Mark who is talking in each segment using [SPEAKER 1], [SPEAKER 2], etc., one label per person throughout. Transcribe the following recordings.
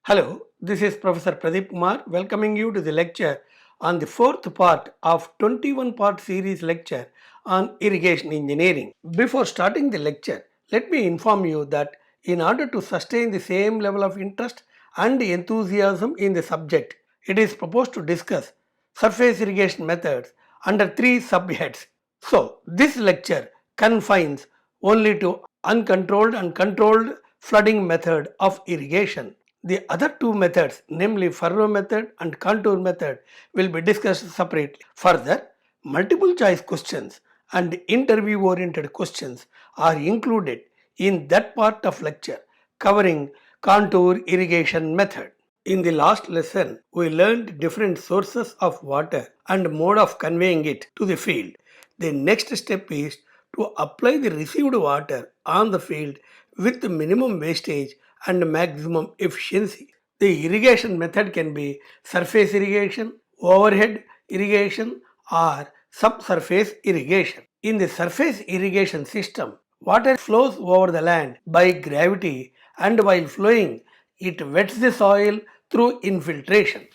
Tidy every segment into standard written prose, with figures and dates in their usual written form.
[SPEAKER 1] Hello, this is Professor Pradeep Kumar welcoming you to the lecture on the fourth part of 21-part series lecture on irrigation engineering. Before starting the lecture, let me inform you that in order to sustain the same level of interest and enthusiasm in the subject, it is proposed to discuss surface irrigation methods under three subheads. So, this lecture confines only to uncontrolled and controlled flooding method of irrigation. The other two methods, namely furrow method and contour method, will be discussed separately. Further, multiple choice questions and interview oriented questions are included in that part of lecture covering contour irrigation method. In the last lesson, we learned different sources of water and mode of conveying it to the field. The next step is to apply the received water on the field with minimum wastage and maximum efficiency. The irrigation method can be surface irrigation, overhead irrigation, or subsurface irrigation. In the surface irrigation system, water flows over the land by gravity, and while flowing, it wets the soil through infiltration.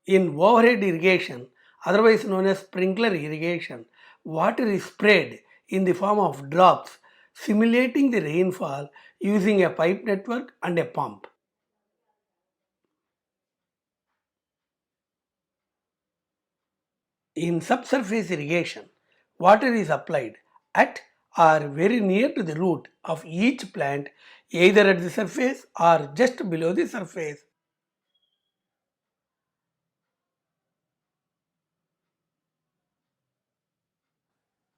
[SPEAKER 1] In overhead irrigation, otherwise known as sprinkler irrigation, water is sprayed in the form of drops, simulating the rainfall using a pipe network and a pump. In subsurface irrigation, water is applied at or very near to the root of each plant, either at the surface or just below the surface.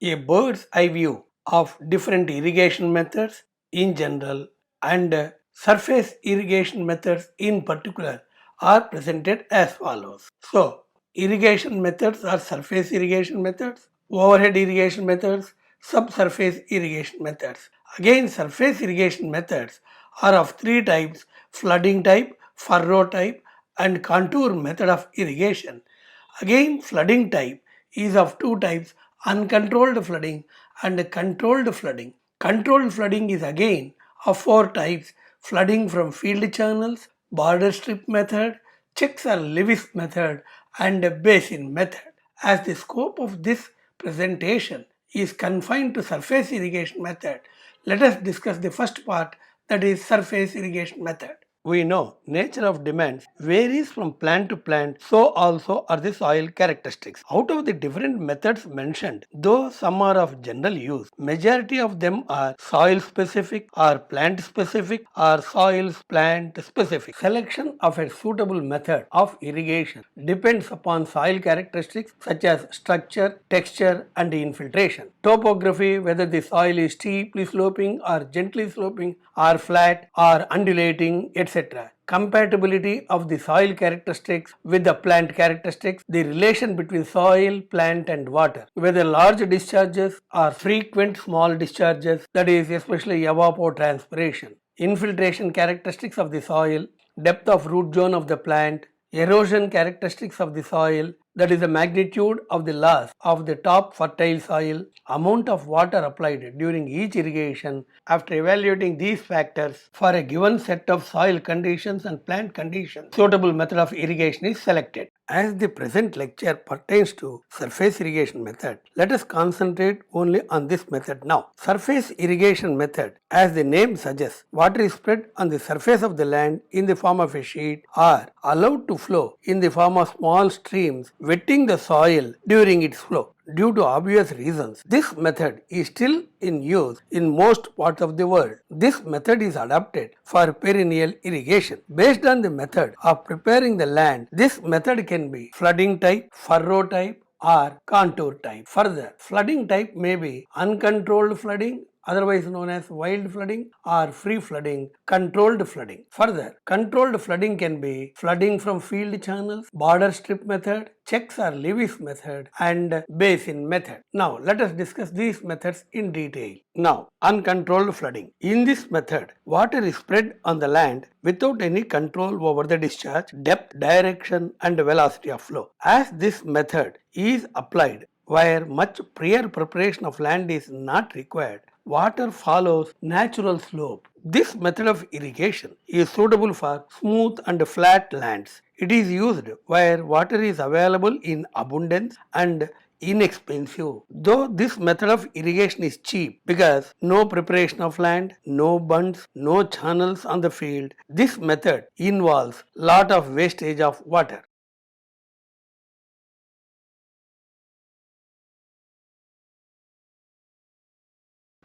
[SPEAKER 1] A bird's eye view of different irrigation methods in general and surface irrigation methods in particular are presented as follows. So, irrigation methods are surface irrigation methods, overhead irrigation methods, subsurface irrigation methods. Again, surface irrigation methods are of three types: flooding type, furrow type, and contour method of irrigation. Again, flooding type is of two types: uncontrolled flooding and controlled flooding. Controlled flooding is again of four types: flooding from field channels, border strip method, checks or levees method, and basin method. As the scope of this presentation is confined to surface irrigation method, let us discuss the first part, that is surface irrigation method. We know nature of demands varies from plant to plant, so also are the soil characteristics. Out of the different methods mentioned, though some are of general use, majority of them are soil specific or plant specific or soil plant specific. Selection of a suitable method of irrigation depends upon soil characteristics such as structure, texture and infiltration. Topography, whether the soil is steeply sloping or gently sloping or flat or undulating, etc. Compatibility of the soil characteristics with the plant characteristics, the relation between soil, plant and water, whether large discharges or frequent small discharges, that is especially evapotranspiration, infiltration characteristics of the soil, depth of root zone of the plant, erosion characteristics of the soil, that is the magnitude of the loss of the top fertile soil, amount of water applied during each irrigation. After evaluating these factors for a given set of soil conditions and plant conditions, suitable method of irrigation is selected. As the present lecture pertains to surface irrigation method, let us concentrate only on this method now. Surface irrigation method, as the name suggests, water is spread on the surface of the land in the form of a sheet or allowed to flow in the form of small streams, wetting the soil during its flow. Due to obvious reasons, this method is still in use in most parts of the world. This method is adapted for perennial irrigation. Based on the method of preparing the land, this method can be flooding type, furrow type, or contour type. Further, flooding type may be uncontrolled flooding, otherwise known as wild flooding, or free flooding, controlled flooding. Further, controlled flooding can be flooding from field channels, border strip method, checks or levees method, and basin method. Now, let us discuss these methods in detail. Now, uncontrolled flooding. In this method, water is spread on the land without any control over the discharge, depth, direction, and velocity of flow. As this method is applied where much prior preparation of land is not required, water follows natural slope This method of irrigation is suitable for smooth and flat lands. It is used where water is available in abundance and inexpensive. Though this method of irrigation is cheap because no preparation of land, no bunds, no channels on the field, this method involves lot of wastage of water.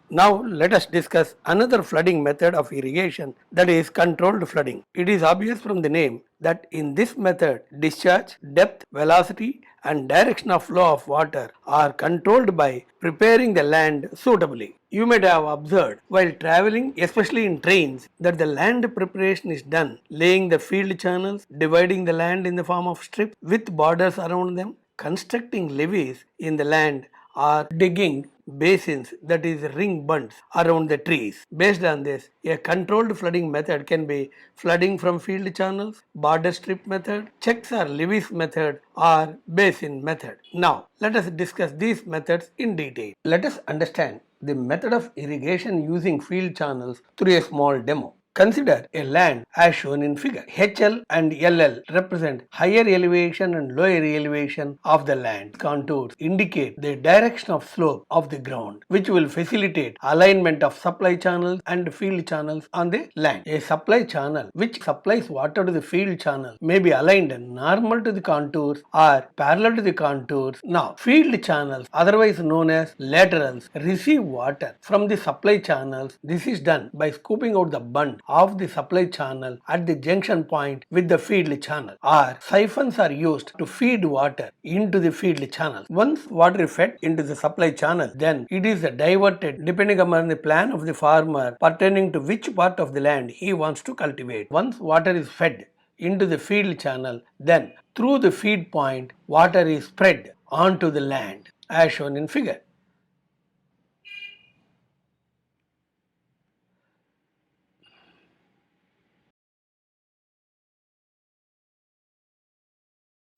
[SPEAKER 1] Now let us discuss another flooding method of irrigation, that is controlled flooding. It is obvious from the name that in this method discharge, depth, velocity and direction of flow of water are controlled by preparing the land suitably. You might have observed while traveling, especially in trains, that the land preparation is done laying the field channels, dividing the land in the form of strips with borders around them, constructing levees in the land, or digging basins, that is ring bunds around the trees. Based on this, a controlled flooding method can be flooding from field channels, border strip method, checks or levees method, or basin method. Now let us discuss these methods in detail. Let us understand the method of irrigation using field channels through a small demo. Consider a land as shown in figure. HL and LL represent higher elevation and lower elevation of the land. Contours indicate the direction of slope of the ground, which will facilitate alignment of supply channels and field channels on the land. A supply channel which supplies water to the field channel may be aligned normal to the contours or parallel to the contours. Now, field channels, otherwise known as laterals, receive water from the supply channels. This is done by scooping out the bund of the supply channel at the junction point with the field channel, or siphons are used to feed water into the field channel. Once water is fed into the supply channel, then it is diverted depending upon the plan of the farmer pertaining to which part of the land he wants to cultivate. Once water is fed into the field channel, then through the feed point water is spread onto the land as shown in figure.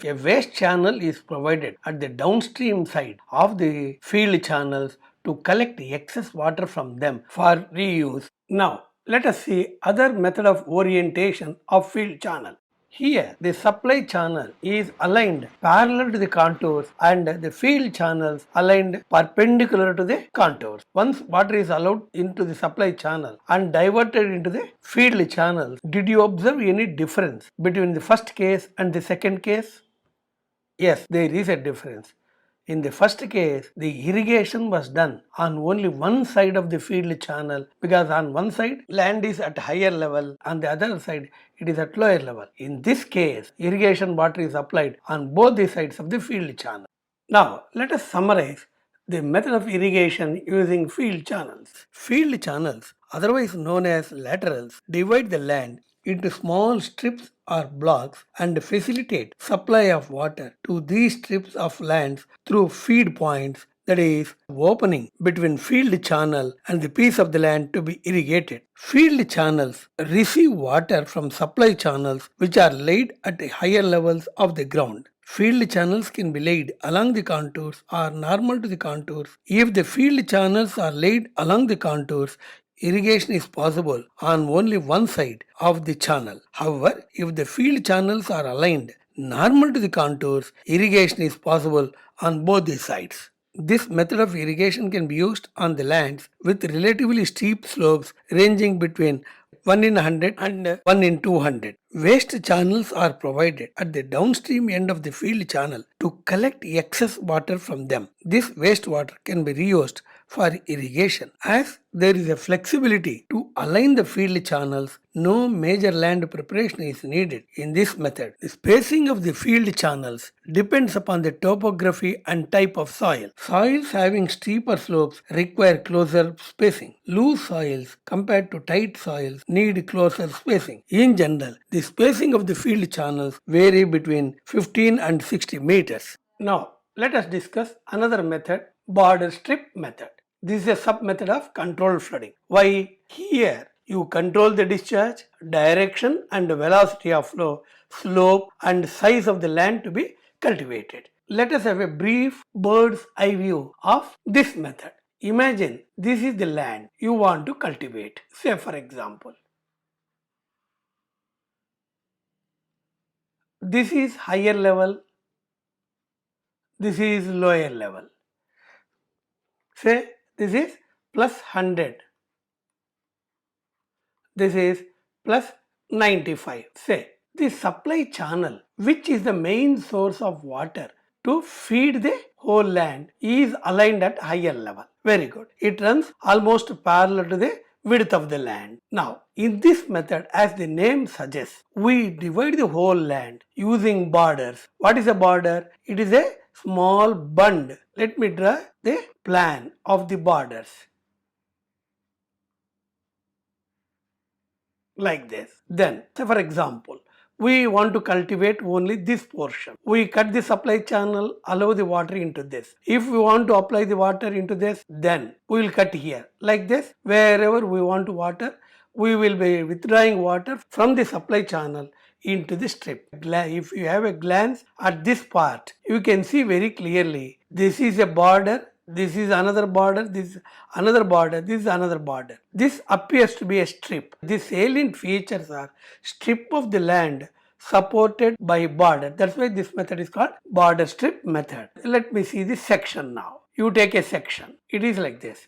[SPEAKER 1] A waste channel is provided at the downstream side of the field channels to collect excess water from them for reuse. Now, let us see other method of orientation of field channel. Here, the supply channel is aligned parallel to the contours and the field channels aligned perpendicular to the contours. Once water is allowed into the supply channel and diverted into the field channels, did you observe any difference between the first case and the second case? Yes, there is a difference. In the first case, the irrigation was done on only one side of the field channel, because on one side land is at higher level, on the other side it is at lower level. In this case, irrigation water is applied on both the sides of the field channel. Now, let us summarize the method of irrigation using field channels. Field channels, otherwise known as laterals, divide the land into small strips or blocks and facilitate supply of water to these strips of lands through feed points, that is, opening between field channel and the piece of the land to be irrigated. Field channels receive water from supply channels which are laid at higher levels of the ground. Field channels can be laid along the contours or normal to the contours. If the field channels are laid along the contours, irrigation is possible on only one side of the channel. However, if the field channels are aligned normal to the contours, irrigation is possible on both the sides. This method of irrigation can be used on the lands with relatively steep slopes ranging between 1 in 100 and 1 in 200. Waste channels are provided at the downstream end of the field channel to collect excess water from them. This wastewater can be reused for irrigation. As there is a flexibility to align the field channels, no major land preparation is needed in this method. The spacing of the field channels depends upon the topography and type of soil. Soils having steeper slopes require closer spacing. Loose soils compared to tight soils need closer spacing. In general, the spacing of the field channels vary between 15 and 60 meters. Now, let us discuss another method, border strip method. This is a sub method of controlled flooding. Why? Here you control the discharge, direction and velocity of flow, slope and size of the land to be cultivated. Let us have a brief bird's eye view of this method. Imagine this is the land you want to cultivate. Say for example, this is higher level, this is lower level. Say this is plus 100, this is plus 95. Say the supply channel, which is the main source of water to feed the whole land, is aligned at higher level. Very good. It runs almost parallel to the width of the land. Now, in this method, as the name suggests, we divide the whole land using borders. What is a border? It is a small bund. Let me draw the plan of the borders. Like this. Then, say for example, we want to cultivate only this portion. We cut the supply channel, allow the water into this. If we want to apply the water into this, then we will cut here. Like this, wherever we want to water, we will be withdrawing water from the supply channel into the strip. If you have a glance at this part, you can see very clearly this is a border, this is another border, this is another border, this is another border. This appears to be a strip. The salient features are strip of the land supported by border. That's why this method is called border strip method. Let me see this section now. You take a section. It is like this.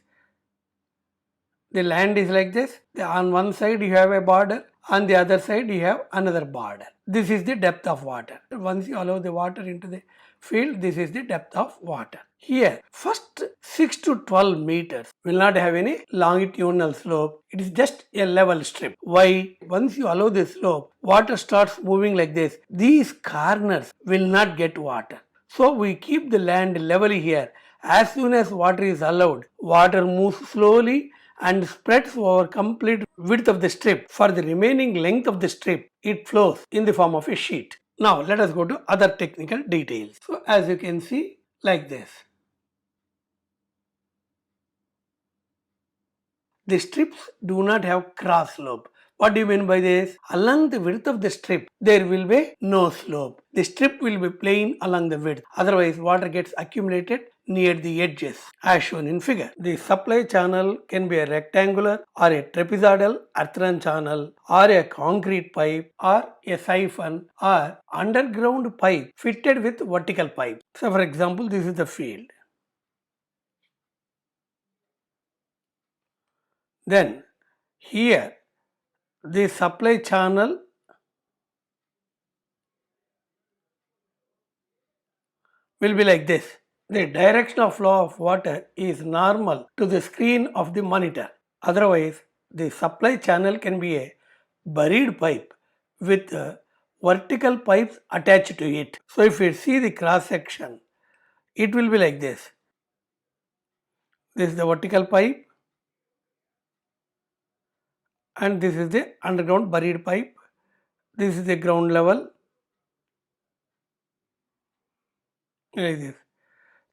[SPEAKER 1] The land is like this. On one side you have a border, on the other side you have another border. This is the depth of water. Once you allow the water into the field, this is the depth of water. Here, first 6 to 12 meters will not have any longitudinal slope. It is just a level strip. Why? Once you allow the slope, water starts moving like this. These corners will not get water. So we keep the land level here. As soon as water is allowed, water moves slowly and spreads over complete width of the strip. For the remaining length of the strip, it flows in the form of a sheet. Now let us go to other technical details. So as you can see, like this. The strips do not have cross slope. What do you mean by this? Along the width of the strip, there will be no slope. The strip will be plain along the width. Otherwise, water gets accumulated near the edges as shown in figure. The supply channel can be a rectangular or a trapezoidal earthen channel or a concrete pipe or a siphon or underground pipe fitted with vertical pipe. So for example, this is the field. Then here the supply channel will be like this. The direction of flow of water is normal to the screen of the monitor. Otherwise, the supply channel can be a buried pipe with vertical pipes attached to it. So if you see the cross section, it will be like this. This is the vertical pipe and this is the underground buried pipe. This is the ground level. Like this.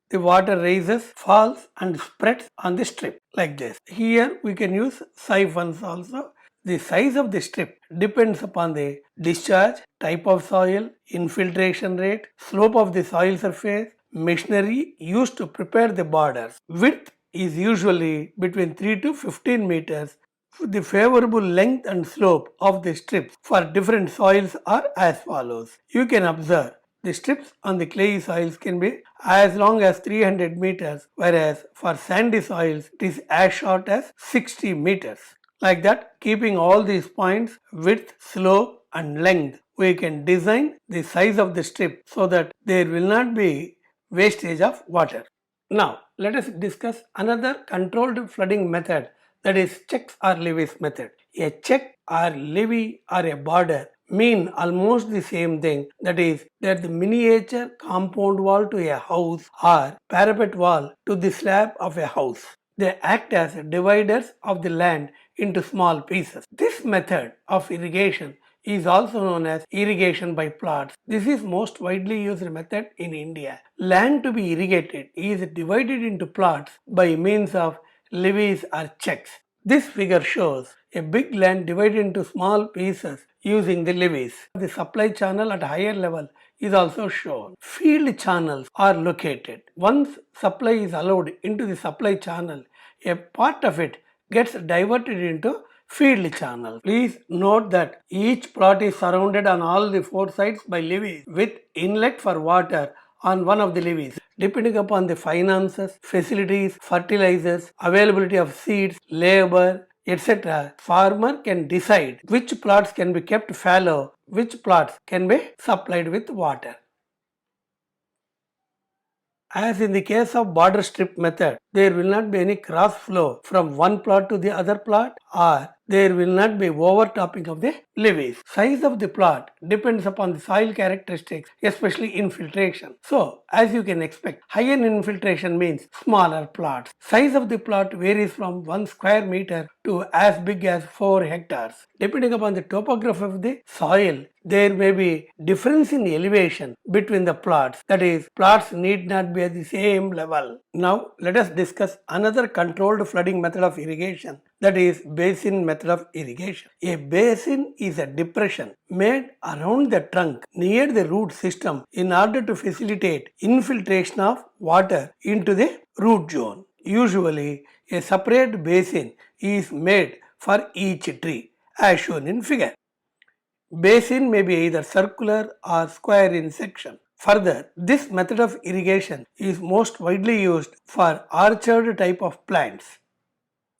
[SPEAKER 1] The water rises, falls and spreads on the strip like this. Here we can use siphons also. The size of the strip depends upon the discharge, type of soil, infiltration rate, slope of the soil surface, machinery used to prepare the borders. Width is usually between 3 to 15 meters. The favorable length and slope of the strips for different soils are as follows. You can observe the strips on the clayey soils can be as long as 300 meters, whereas for sandy soils it is as short as 60 meters. Like that, keeping all these points, width, slope and length, we can design the size of the strip so that there will not be wastage of water. Now, let us discuss another controlled flooding method, that is checks or levees method. A check or levee or a border mean almost the same thing, that is that the miniature compound wall to a house or parapet wall to the slab of a house. They act as dividers of the land into small pieces. This method of irrigation is also known as irrigation by plots. This is most widely used method in India. Land to be irrigated is divided into plots by means of levees or checks. This figure shows a big land divided into small pieces using the levees. The supply channel at higher level is also shown. Field channels are located. Once supply is allowed into the supply channel, a part of it gets diverted into field channel. Please note that each plot is surrounded on all the four sides by levees with inlet for water on one of the levees. Depending upon the finances, facilities, fertilizers, availability of seeds, labor, etc., farmer can decide which plots can be kept fallow, which plots can be supplied with water. As in the case of border strip method, there will not be any cross flow from one plot to the other plot, or there will not be overtopping of the levees. Size of the plot depends upon the soil characteristics, especially infiltration. So, as you can expect, higher infiltration means smaller plots. Size of the plot varies from 1 square meter to as big as 4 hectares. Depending upon the topography of the soil, there may be difference in elevation between the plots. That is, plots need not be at the same level. Now, let us discuss another controlled flooding method of irrigation, that is basin method of irrigation. A basin is a depression made around the trunk near the root system in order to facilitate infiltration of water into the root zone. Usually, a separate basin is made for each tree as shown in figure. Basin may be either circular or square in section. Further, this method of irrigation is most widely used for orchard type of plants.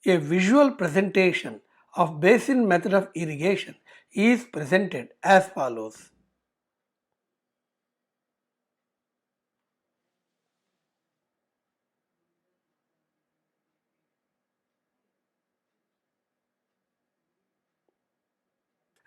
[SPEAKER 1] A visual presentation of basin method of irrigation is presented as follows.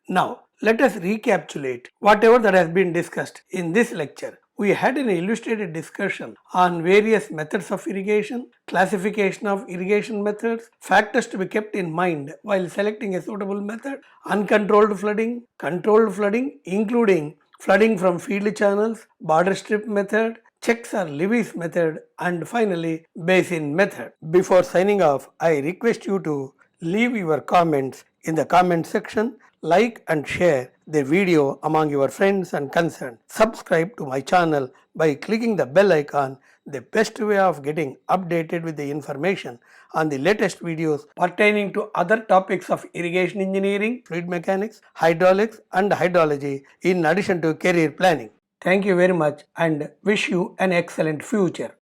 [SPEAKER 1] Now, let us recapitulate whatever that has been discussed in this lecture. We had an illustrated discussion on various methods of irrigation, classification of irrigation methods, factors to be kept in mind while selecting a suitable method, uncontrolled flooding, controlled flooding, including flooding from field channels, border strip method, checks or levees method, and finally basin method. Before signing off, I request you to leave your comments in the comment section, like and share the video among your friends and concerned. Subscribe to my channel by clicking the bell icon, the best way of getting updated with the information on the latest videos pertaining to other topics of irrigation engineering, fluid mechanics, hydraulics and hydrology in addition to career planning. Thank you very much and wish you an excellent future.